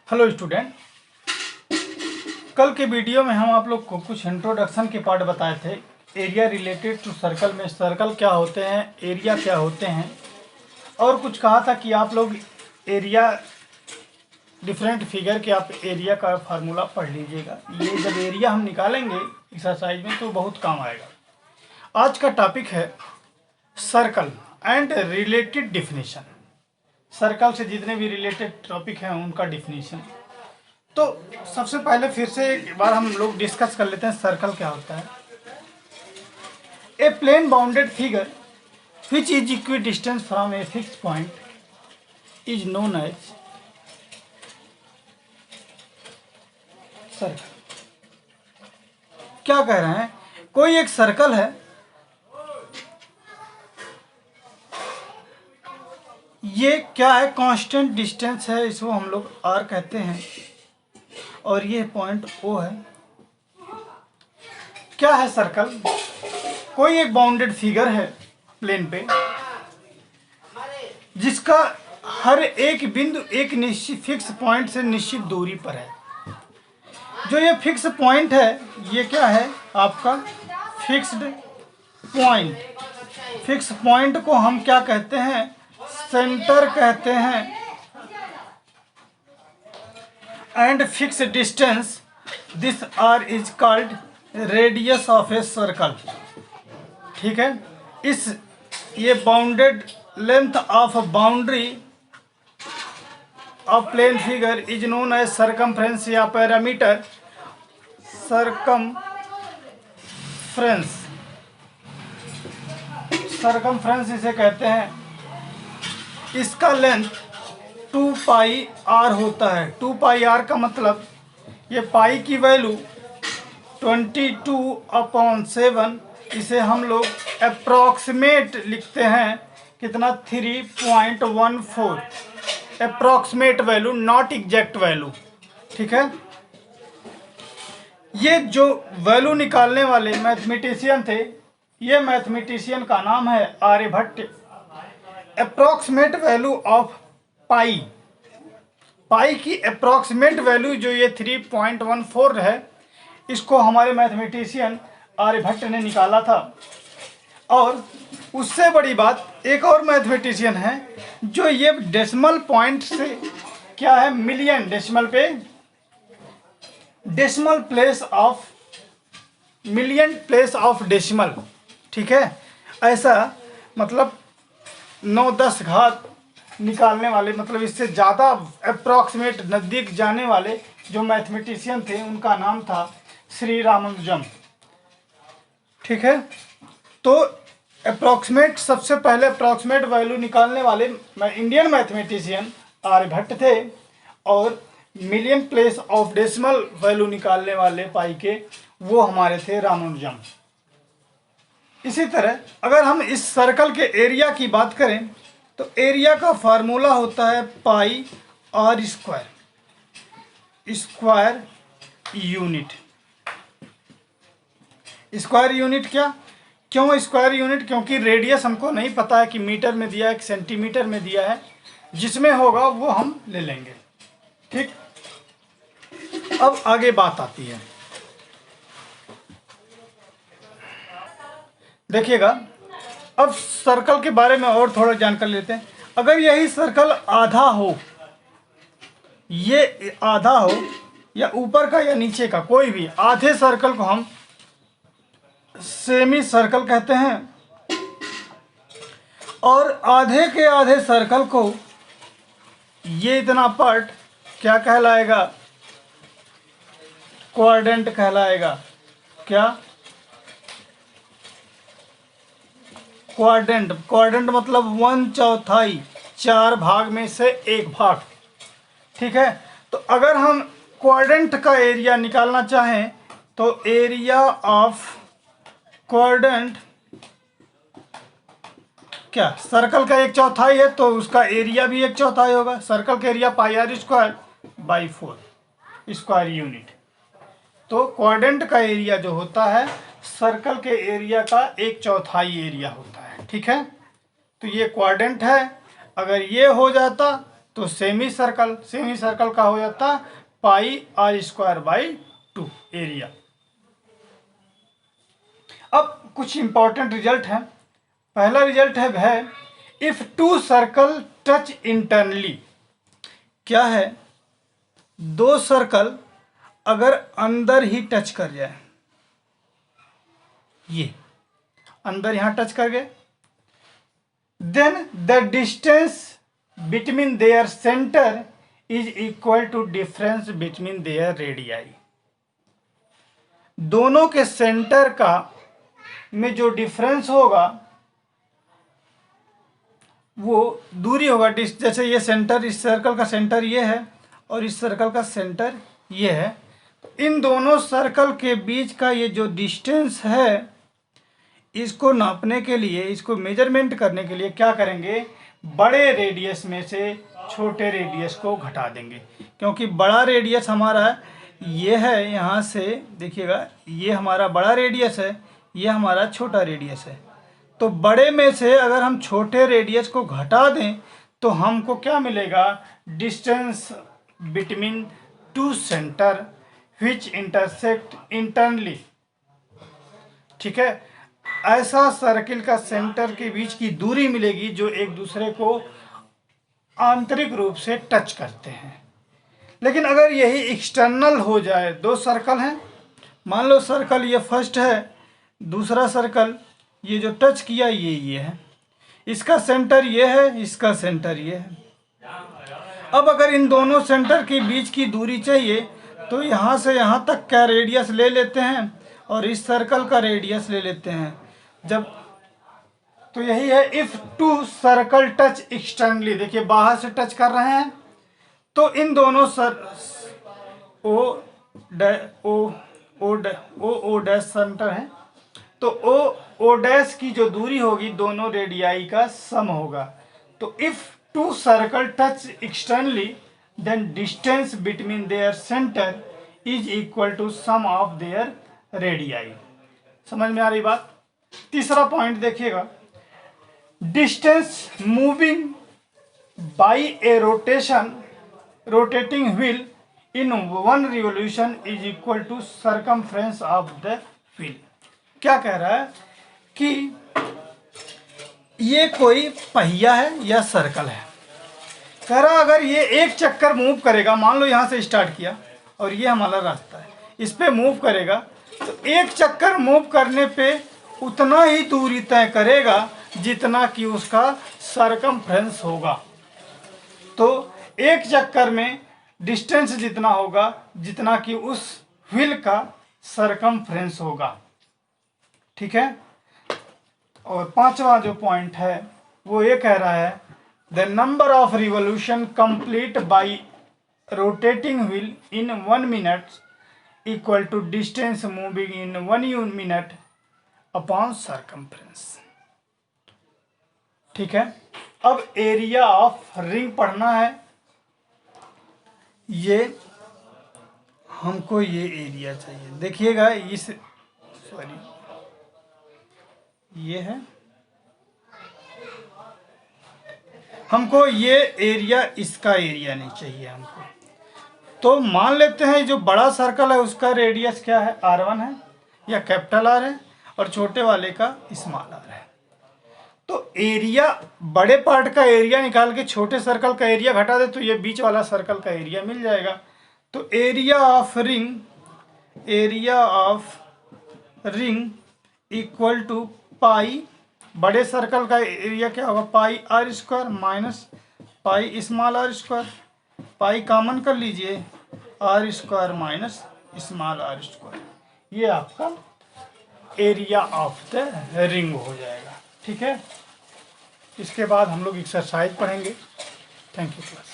Hello student, कल के video में हम आप लोग को कुछ इंट्रोडक्शन के पार्ट बताए थे। एरिया रिलेटेड टू सर्कल में सर्कल क्या होते हैं, एरिया क्या होते हैं, और कुछ कहा था कि आप लोग एरिया डिफरेंट फिगर के आप एरिया का फार्मूला पढ़ लीजिएगा। ये जब एरिया हम निकालेंगे एक्सरसाइज में तो बहुत काम आएगा। आज का टॉपिक है circle and related definition. Circle से जितने भी रिलेटेड टॉपिक हैं उनका डिफिनीशन। तो सबसे पहले फिर से एक बार हम लोग डिस्कस कर लेते हैं सर्कल क्या होता है। A plane bounded figure which is equidistance from a fix point is known as circle. क्या कह रहे हैं, कोई एक सर्कल है, ये क्या है, कांस्टेंट डिस्टेंस है, इसको हम लोग आर कहते हैं, और ये पॉइंट ओ है। क्या है सर्कल? कोई एक बाउंडेड फिगर है प्लेन पे जिसका हर एक बिंदु एक निश्चित फिक्स पॉइंट से निश्चित दूरी पर है। जो ये फिक्स पॉइंट है ये क्या है, आपका फिक्स्ड पॉइंट। फिक्स पॉइंट को हम क्या कहते हैं, सेंटर कहते हैं। And fix distance this are is called radius of a circle. ठीक है, इस ये bounded length of boundary of plane figure is known as circumference या पैरामीटर। सरकमफ्रेंस इसे कहते हैं। इसका लेंथ 2 पाई आर होता है। 2 पाई आर का मतलब ये पाई की वैल्यू 22/7, इसे हम लोग अप्रॉक्सीमेट लिखते हैं कितना, 3.14 approximate value, not exact value. ठीक है, ये जो वैल्यू निकालने वाले मैथमेटिशियन थे, ये मैथमेटिशियन का नाम है आर्यभट्ट। अप्रॉक्सीमेट वैल्यू ऑफ पाई की अप्रॉक्सीमेट वैल्यू जो ये 3.14 है, इसको हमारे मैथमेटिशियन आर्यभट्ट ने निकाला था। और उससे बड़ी बात, एक और मैथमेटिशियन है जो ये डेसिमल पॉइंट से क्या है, मिलियन डेसिमल पे decimal place of million place of decimal. ठीक है, ऐसा मतलब 9-10 घात निकालने वाले, मतलब इससे ज़्यादा अप्रॉक्सीमेट नज़दीक जाने वाले जो मैथमेटिशियन थे उनका नाम था श्री रामानुजम। ठीक है, तो अप्रॉक्सीमेट, सबसे पहले अप्रॉक्सीमेट वैल्यू निकालने वाले इंडियन मैथमेटिशियन आर्यभट्ट थे, और million place of decimal value निकालने वाले पाई के वो हमारे थे रामानुजम। इसी तरह अगर हम इस सर्कल के एरिया की बात करें तो एरिया का फार्मूला होता है pi r square unit. Square unit क्या, क्यों स्क्वायर यूनिट? क्योंकि रेडियस हमको नहीं पता है कि मीटर में दिया है कि सेंटीमीटर में दिया है, जिसमें होगा वो हम ले लेंगे। ठीक, अब आगे बात आती है, देखिएगा। अब सर्कल के बारे में और थोड़ा जानकारी लेते हैं। अगर यही सर्कल आधा हो, ये आधा हो, या ऊपर का या नीचे का, कोई भी आधे सर्कल को हम सेमी सर्कल कहते हैं, और आधे के आधे सर्कल को ये इतना पार्ट क्या कहलाएगा, क्वाड्रेंट कहलाएगा। क्या? क्वाड्रेंट मतलब 1/4, 4 भाग में से 1 भाग। ठीक है, तो अगर हम क्वाड्रेंट का एरिया निकालना चाहें तो एरिया ऑफ क्वाड्रेंट क्या, सर्कल का 1/4 है तो उसका एरिया भी 1/4 होगा। सर्कल का area pi r square by 4 square unit. तो क्वाड्रेंट का एरिया जो होता है सर्कल के एरिया का 1/4 एरिया होता है। ठीक है, तो ये क्वाड्रेंट है। अगर ये हो जाता तो सेमी सर्कल का हो जाता पाई आर स्क्वायर बाई 2 एरिया। अब कुछ इंपॉर्टेंट रिजल्ट है। पहला रिजल्ट है if two circle touch internally. क्या है, दो सर्कल अगर अंदर ही टच कर जाए, ये अंदर यहां टच कर गए, then the distance between their centre is equal to difference between their radii. दोनों के सेंटर का में जो डिफरेंस होगा वो दूरी होगा। जैसे ये सेंटर, इस सर्कल का सेंटर ये है और इस सर्कल का सेंटर ये है, इन दोनों सर्कल के बीच का ये जो डिस्टेंस है, इसको नापने के लिए, इसको मेजरमेंट करने के लिए क्या करेंगे, बड़े रेडियस में से छोटे रेडियस को घटा देंगे। क्योंकि बड़ा रेडियस हमारा ये है, यहाँ से देखिएगा, ये हमारा बड़ा रेडियस है, ये हमारा छोटा रेडियस है। तो बड़े में से अगर हम छोटे रेडियस को घटा दें तो हमको क्या मिलेगा, distance between two centre which intersect internally. ठीक है, ऐसा सर्किल का सेंटर के बीच की दूरी मिलेगी जो एक दूसरे को आंतरिक रूप से टच करते हैं। लेकिन अगर यही एक्सटर्नल हो जाए, दो सर्कल हैं, मान लो सर्कल ये फर्स्ट है, दूसरा सर्कल ये जो टच किया ये है, इसका सेंटर ये है, इसका सेंटर ये है। अब अगर इन दोनों सेंटर के बीच की दूरी चाहिए तो यहाँ से यहाँ तक का रेडियस ले लेते हैं और इस सर्कल का रेडियस ले लेते हैं। जब तो यही है if two circle touch externally, देखिए बाहर से टच कर रहे हैं तो इन दोनों ओ डैश सेंटर है, तो ओ डैश की जो दूरी होगी दोनों रेडियाई का सम होगा। तो if two circle touch externally then distance between their centre is equal to sum of their radii. समझ में आ रही बात। तीसरा पॉइंट देखिएगा, distance moving by a rotating wheel in one revolution is equal to circumference of the wheel. क्या कह रहा है कि ये कोई पहिया है या सर्कल है। कह रहा अगर ये एक चक्कर मूव करेगा, मान लो यहाँ से स्टार्ट किया और ये हमारा रास्ता है, इस पे मूव करेगा तो एक चक्कर मूव करने पे उतना ही दूरी तय करेगा जितना कि उसका सर्कमफ्रेंस होगा। तो एक चक्कर में डिस्टेंस जितना होगा जितना कि उस व्हील का सर्कमफ्रेंस होगा। ठीक है। और पांचवा जो पॉइंट है वो ये कह रहा है the number of revolution complete by rotating wheel in 1 minute equal to distance moving in 1 minute upon circumference. ठीक है। अब एरिया ऑफ रिंग पढ़ना है। ये हमको ये एरिया चाहिए, देखिएगा इस सॉरी ये है, हमको ये एरिया, इसका एरिया नहीं चाहिए हमको। तो मान लेते हैं जो बड़ा सर्कल है उसका रेडियस क्या है, R1 है या कैपिटल R है और छोटे वाले का स्मॉल r है। तो एरिया, बड़े पार्ट का एरिया निकाल के छोटे सर्कल का एरिया घटा दे तो ये बीच वाला सर्कल का एरिया मिल जाएगा। तो area of ring equal to pi, बड़े सर्कल का एरिया क्या होगा, pi r square minus pi small r square. Pi common कर लीजिए, r square minus small r square. ये आपका एरिया ऑफ द रिंग हो जाएगा। ठीक है। इसके बाद हम लोग एक्सरसाइज पढ़ेंगे। Thank you class.